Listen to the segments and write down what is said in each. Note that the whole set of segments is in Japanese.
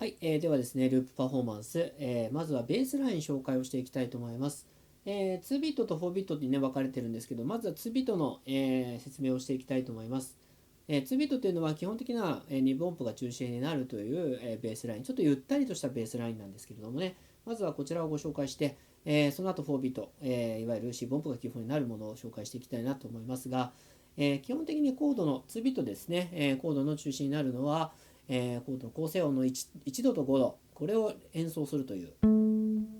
はい、ではですね、ループパフォーマンス、まずはベースライン紹介をしていきたいと思います。2ビットと4ビットにね、分かれてるんですけど、まずは2ビットの、説明をしていきたいと思います。2ビットというのは基本的な2分音符が中心になるという、ベースライン、ちょっとゆったりとしたベースラインなんですけれどもね、まずはこちらをご紹介して、その後4ビット、いわゆる4分音符が基本になるものを紹介していきたいなと思いますが、基本的にコードの2ビットですね、コードの中心になるのは、コードの構成音の 1度と5度、これを演奏するという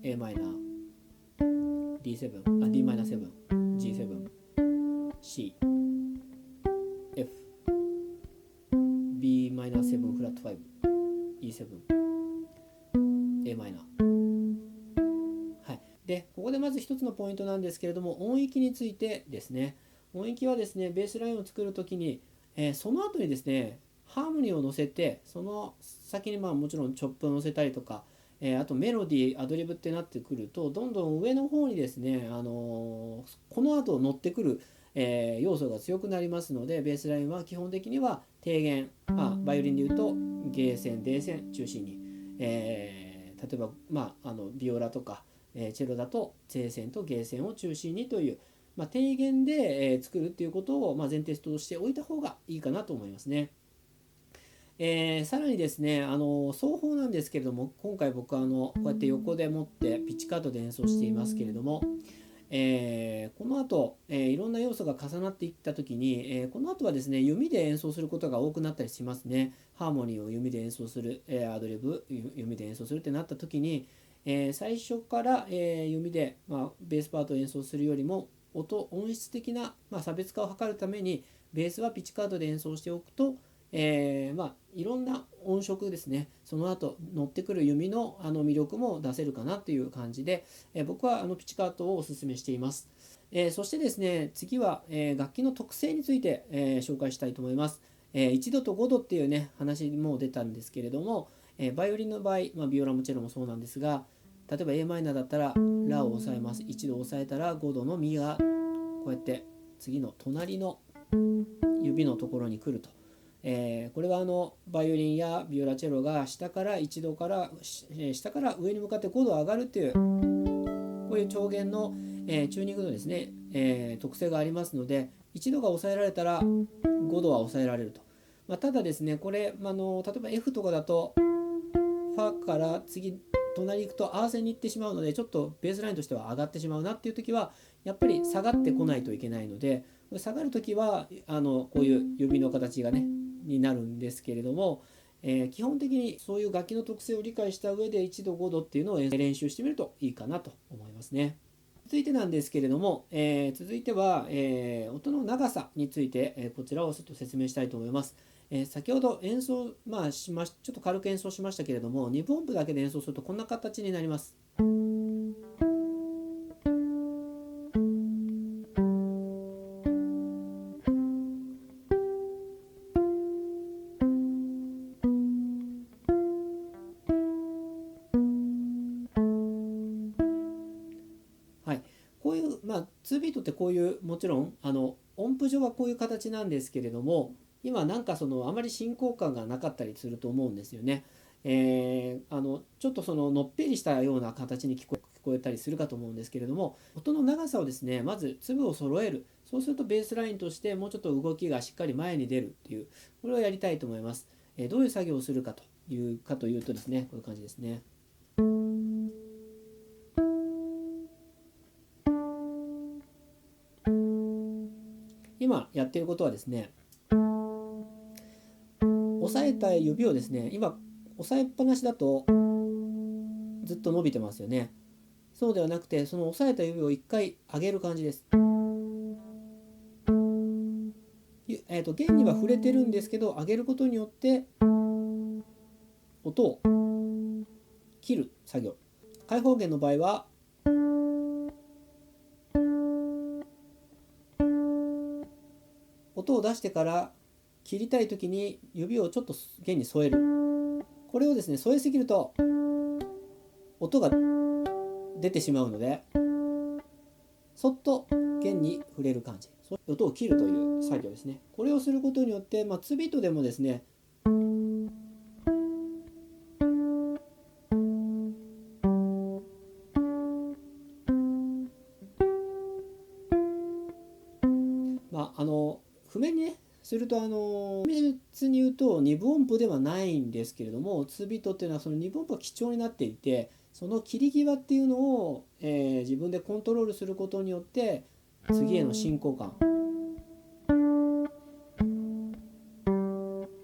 a マイナー、D7、D マイナー7、G7、C、F、B マイナー7フラット5、E7、a マイナー。はい。で、ここでまず一つのポイントなんですけれども、音域についてですね。音域はですね、ベースラインを作るときに、その後にですね、ハーモニーを乗せて、その先にもちろんチョップを乗せたりとか、あとメロディー、アドリブってなってくると、どんどん上の方にですね、この後乗ってくる、要素が強くなりますので、ベースラインは基本的には低弦、バイオリンでいうとゲーセン、デーセン中心に、例えば、ビオラとか、チェロだと正線とゲーセンを中心にという、低弦で、作るっていうことを、前提としておいた方がいいかなと思いますね。さらにですね、奏法なんですけれども、今回僕はこうやって横で持ってピッチカートで演奏していますけれども、この後、いろんな要素が重なっていった時に、この後はですね、弓で演奏することが多くなったりしますね。ハーモニーを弓で演奏する、アドリブ弓で演奏するってなった時に、最初から、弓で、ベースパートを演奏するよりも音質的な、差別化を図るためにベースはピッチカートで演奏しておくと、いろんな音色ですね、その後乗ってくる弓の魅力も出せるかなという感じで、僕はピッチカートをお勧めしています。そしてですね、次は、楽器の特性について、紹介したいと思います。1度と5度っていうね話も出たんですけれども、バイオリンの場合、ビオラもチェロもそうなんですが、例えば a マイナーだったらラを押さえます。1度押さえたら5度のミがこうやって次の隣の指のところに来ると。これはバイオリンやビオラチェロが下から1度から下から上に向かって5度上がるっていうこういう調弦の、チューニングのですね、特性がありますので、1度が抑えられたら5度は抑えられると。ただですね、これ、例えば F とかだとファから次隣行くと合わせに行ってしまうので、ちょっとベースラインとしては上がってしまうなっていう時はやっぱり下がってこないといけないので、下がる時はこういう指の形がねになるんですけれども、基本的にそういう楽器の特性を理解した上で1度5度っていうのを練習してみるといいかなと思いますね。続いてなんですけれども、続いては、音の長さについて、こちらをちょっと説明したいと思います。先ほど演奏、ちょっと軽く演奏しましたけれども、2分音符だけで演奏するとこんな形になります。はい、こういう、2ビートってこういうもちろん音符上はこういう形なんですけれども、今なんかあまり進行感がなかったりすると思うんですよね。ちょっとのっぺりしたような形に聞こえたりするかと思うんですけれども、音の長さをですね、まず粒を揃える。そうするとベースラインとしてもうちょっと動きがしっかり前に出るっていう、これをやりたいと思います。どういう作業をするかというとですね、こういう感じですね。今やっていることはですね、押さえた指をですね、今押さえっぱなしだとずっと伸びてますよね。そうではなくて、その押さえた指を一回上げる感じです。弦には触れてるんですけど、上げることによって音を切る作業。開放弦の場合は音を出してから切りたい時に指をちょっと弦に添える。これをですね、添えすぎると音が出てしまうので、そっと弦に触れる感じ、音を切るという作業ですね。これをすることによって、2ビートでもですね、譜面にねすると厳密に言うと2分音符ではないんですけれども、2ビートっていうのはその2分音符が基調になっていて、その切り際っていうのを、自分でコントロールすることによって次への進行感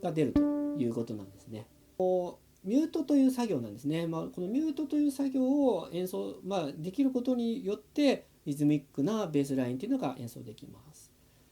が出るということなんですね。ミュートという作業なんですね。このミュートという作業を演奏、できることによってリズミックなベースラインというのが演奏できます。